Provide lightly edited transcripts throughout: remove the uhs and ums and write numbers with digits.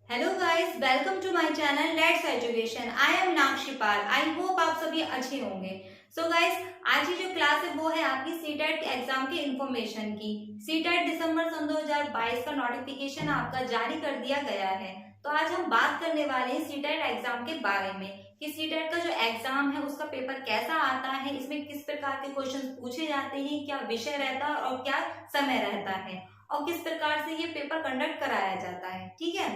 Hello guys, welcome to my channel let's education. I am Nagshipal. I hope आप सभी अच्छे होंगे। सो गाइस, आज की जो क्लास है वो है आपकी सीटेट एग्जाम की इंफॉर्मेशन की। सीटेट दिसंबर सन 2022 का नोटिफिकेशन आपका जारी कर दिया गया है। तो आज हम बात करने वाले हैं सीटेट एग्जाम के बारे में कि सीटेट का जो एग्जाम है उसका पेपर कैसा आता है, इसमें किस प्रकार के क्वेश्चन पूछे जाते हैं, क्या विषय रहता है और क्या समय रहता है और किस प्रकार से ये पेपर कंडक्ट कराया जाता है। ठीक है,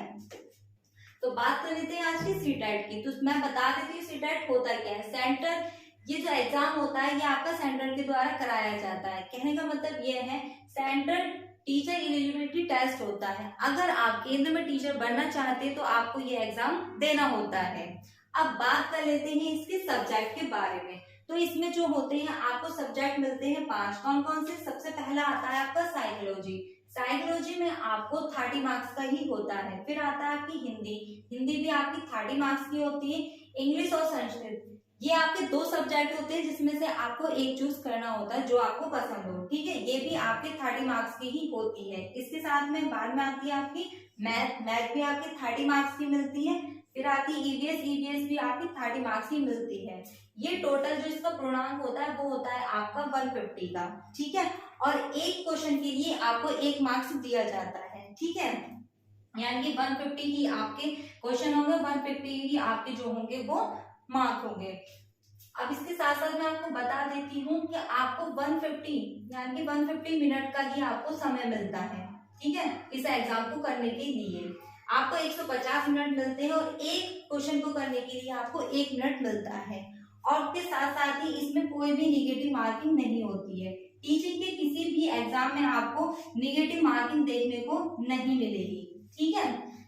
तो बात कर लेते हैं आज की सीटेट की। तो मैं बता देती हूँ सीटेट होता क्या है। सेंटर, ये जो एग्जाम होता है ये आपका सेंटर के द्वारा कराया जाता है। कहने का मतलब ये है सेंट्रल टीचर एलिजिबिलिटी टेस्ट होता है। अगर आप केंद्र में टीचर बनना चाहते हैं तो आपको ये एग्जाम देना होता है। अब बात कर लेते हैं इसके सब्जेक्ट के बारे में। तो इसमें जो होते हैं आपको सब्जेक्ट मिलते हैं 5। कौन कौन से? सबसे पहला आता है आपका साइकोलॉजी। साइकोलॉजी में आपको 30 मार्क्स का ही होता है। फिर आता है आपकी हिंदी। हिंदी भी आपकी 30 मार्क्स की होती है। इंग्लिश और संस्कृत, ये आपके दो सब्जेक्ट होते हैं जिसमें से आपको एक चूज करना होता है जो आपको पसंद हो। ठीक है, ये भी आपके 30 मार्क्स की ही होती है। इसके साथ में बाद में आती है आपकी मैथ। मैथ भी आपकी 30 मार्क्स की मिलती है। फिर आती है ईवीएस। ईवीएस भी आपकी 30 मार्क्स की मिलती है। ये टोटल जो इसका पूर्णांक होता है वो होता है आपका 150 का। ठीक है, और एक क्वेश्चन के लिए आपको 1 मार्क्स दिया जाता है। ठीक है, यानी कि 150 ही आपके क्वेश्चन होंगे, 150 ही आपके जो होंगे वो मार्क होंगे। अब इसके साथ साथ मैं आपको बता देती हूँ कि आपको 150 यानी कि 150 मिनट का ही आपको समय मिलता है। ठीक है, इस एग्जाम को करने के लिए आपको 150 मिनट मिलते हैं और एक क्वेश्चन को करने के लिए आपको 1 मिनट मिलता है। और उसके साथ साथ ही इसमें कोई भी निगेटिव मार्किंग नहीं होती है। टीचिंग के किसी भी एग्जाम में आपको निगेटिव मार्किंग देखने को नहीं मिलेगी। ठीक है,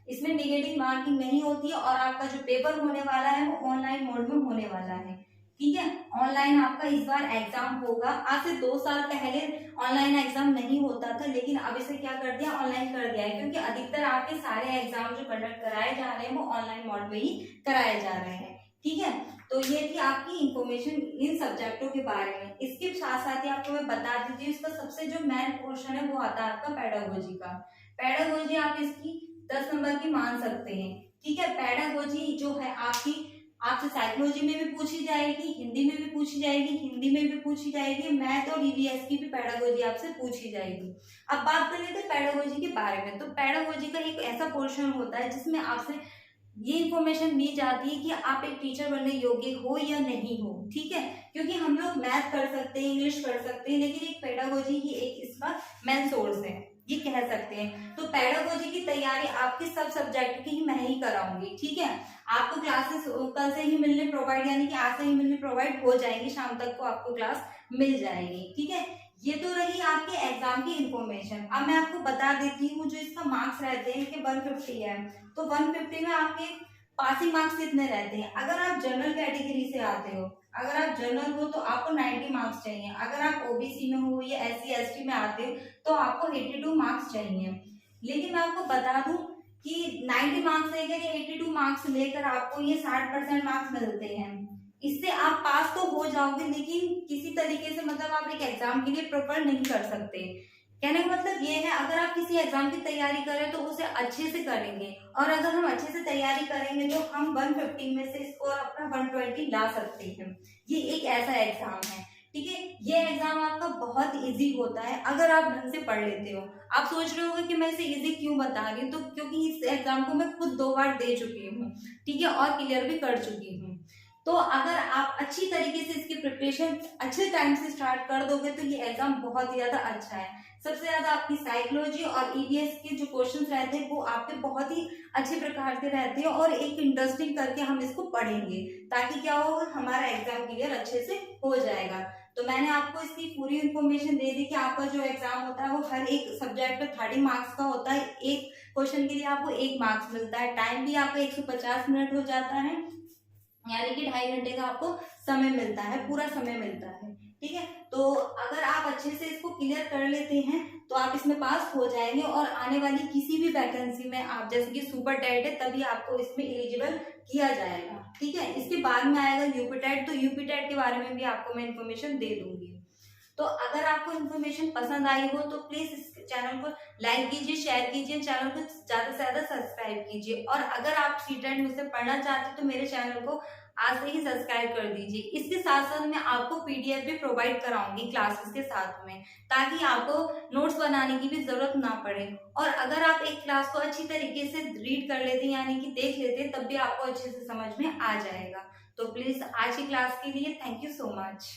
इसमें निगेटिव मार्किंग नहीं होती है और आपका जो पेपर होने वाला है वो ऑनलाइन मोड में होने वाला है। ठीक है, ऑनलाइन आपका इस बार एग्जाम होगा। आज से 2 साल पहले ऑनलाइन एग्जाम नहीं होता था, लेकिन अब इसे क्या कर दिया, ऑनलाइन कर दिया है। क्योंकि अधिकतर आपके सारे एग्जाम जो कंडक्ट कराए जा रहे हैं वो ऑनलाइन मोड में ही कराए जा रहे हैं। ठीक है, तो ये थी आपकी इंफॉर्मेशन इन सब्जेक्टों के बारे में। इसके साथ साथ ही आपको मैं बता देती हूँ इसका सबसे जो मेन पोर्शन है वो आता है आपका पेडागोजी का। पेडागोजी आप इसकी 10 नंबर की मान सकते हैं। ठीक है, पेडागोजी जो है आपकी आपसे साइकोलॉजी में भी पूछी जाएगी, हिंदी में भी पूछी जाएगी, हिंदी में भी पूछी जाएगी, मैथ और ईवीएस की भी पेडागोजी आपसे पूछी जाएगी। अब बात कर लेते हैं पेडागोजी के बारे में। तो पेडागोजी का एक ऐसा पोर्शन होता है जिसमें आपसे ये इंफॉर्मेशन दी जाती है कि आप एक टीचर बनने योग्य हो या नहीं हो। ठीक है, क्योंकि हम लोग मैथ कर सकते हैं, इंग्लिश कर सकते हैं, लेकिन एक पेडागोजी ही एक इसका मेन सोर्स है, ये कह सकते हैं। तो पेडागोजी की तैयारी आपके सब सब्जेक्ट की ही मैं ही कराऊंगी। ठीक है, आपको क्लासेस कल से ही मिलने प्रोवाइड, यानी कि आज से ही मिलने प्रोवाइड हो जाएंगी, शाम तक को आपको क्लास मिल जाएगी। ठीक है, ये तो रही आपके एग्जाम की इंफॉर्मेशन। अब मैं आपको बता देती हूँ जो इसका मार्क्स रहते हैं कि 150 है। तो 150 में आपके पासिंग मार्क्स कितने रहते हैं? अगर आप जनरल कैटेगरी से आते हो, अगर आप जनरल हो तो आपको 90 मार्क्स चाहिए। अगर आप ओबीसी में हो या एससी एसटी में आते हो तो आपको 82 मार्क्स चाहिए। लेकिन मैं आपको बता दूं कि 90 मार्क्स लेकर या 82 मार्क्स लेकर आपको ये 60% मार्क्स मिलते हैं। इससे आप पास तो हो जाओगे, लेकिन किसी तरीके से मतलब आप एक एग्जाम के लिए प्रिपेयर नहीं कर सकते। कहने का मतलब ये है, अगर आप किसी एग्जाम की तैयारी करें तो उसे अच्छे से करेंगे, और अगर हम अच्छे से तैयारी करेंगे तो हम 150 में से स्कोर अपना 120 ला सकते हैं। ये एक ऐसा एग्जाम है। ठीक है, ये एग्जाम आपका बहुत इजी होता है अगर आप ढंग से पढ़ लेते हो। आप सोच रहे होगे कि मैं इसे इजी क्यों बता रही हूँ, तो क्योंकि इस एग्जाम को मैं खुद 2 बार दे चुकी हूँ। ठीक है, और क्लियर भी कर चुकी हूँ। तो अगर आप अच्छी तरीके से इसकी प्रिपरेशन अच्छे टाइम से स्टार्ट कर दोगे तो ये एग्जाम बहुत ही ज्यादा अच्छा है। सबसे ज्यादा आपकी साइकोलॉजी और ईवीएस के जो क्वेश्चंस रहते हैं वो आपके बहुत ही अच्छे प्रकार के रहते हैं, और एक इंटरेस्टिंग करके हम इसको पढ़ेंगे ताकि क्या होगा, हमारा एग्जाम क्लियर अच्छे से हो जाएगा। तो मैंने आपको इसकी पूरी इंफॉर्मेशन दे दी कि आपका जो एग्जाम होता है वो हर एक सब्जेक्ट में 30 मार्क्स का होता है। एक क्वेश्चन के लिए आपको 1 मार्क्स मिलता है। टाइम भी आपका 150 मिनट हो जाता है, यानी कि 2.5 घंटे का आपको समय मिलता है, पूरा समय मिलता है। ठीक है, तो अगर आप अच्छे से इसको क्लियर कर लेते हैं तो आप इसमें पास हो जाएंगे, और आने वाली किसी भी वैकेंसी में आप जैसे कि सुपर टेट है तभी आपको इसमें एलिजिबल किया जाएगा। ठीक है, इसके बाद में आएगा यूपी टेट। तो यूपी टेट के बारे में भी आपको मैं इन्फॉर्मेशन दे दूंगी। तो अगर आपको इन्फॉर्मेशन पसंद आई हो तो प्लीज इस चैनल को लाइक कीजिए, शेयर कीजिए, चैनल को ज्यादा से ज्यादा सब्सक्राइब सब्सक्राइब कीजिए। और अगर आप सीटेट में से पढ़ना चाहते हैं तो मेरे चैनल को आज से ही सब्सक्राइब कर दीजिए। इसके साथ साथ मैं आपको पीडीएफ भी प्रोवाइड कराऊंगी क्लासेस के साथ में, ताकि आपको नोट्स बनाने की भी जरूरत ना पड़े। और अगर आप एक क्लास को अच्छी तरीके से रीड कर लेते हैं यानी कि देख लेते हैं, तब भी आपको अच्छे से समझ में आ जाएगा। तो प्लीज आज की क्लास के लिए थैंक यू सो मच।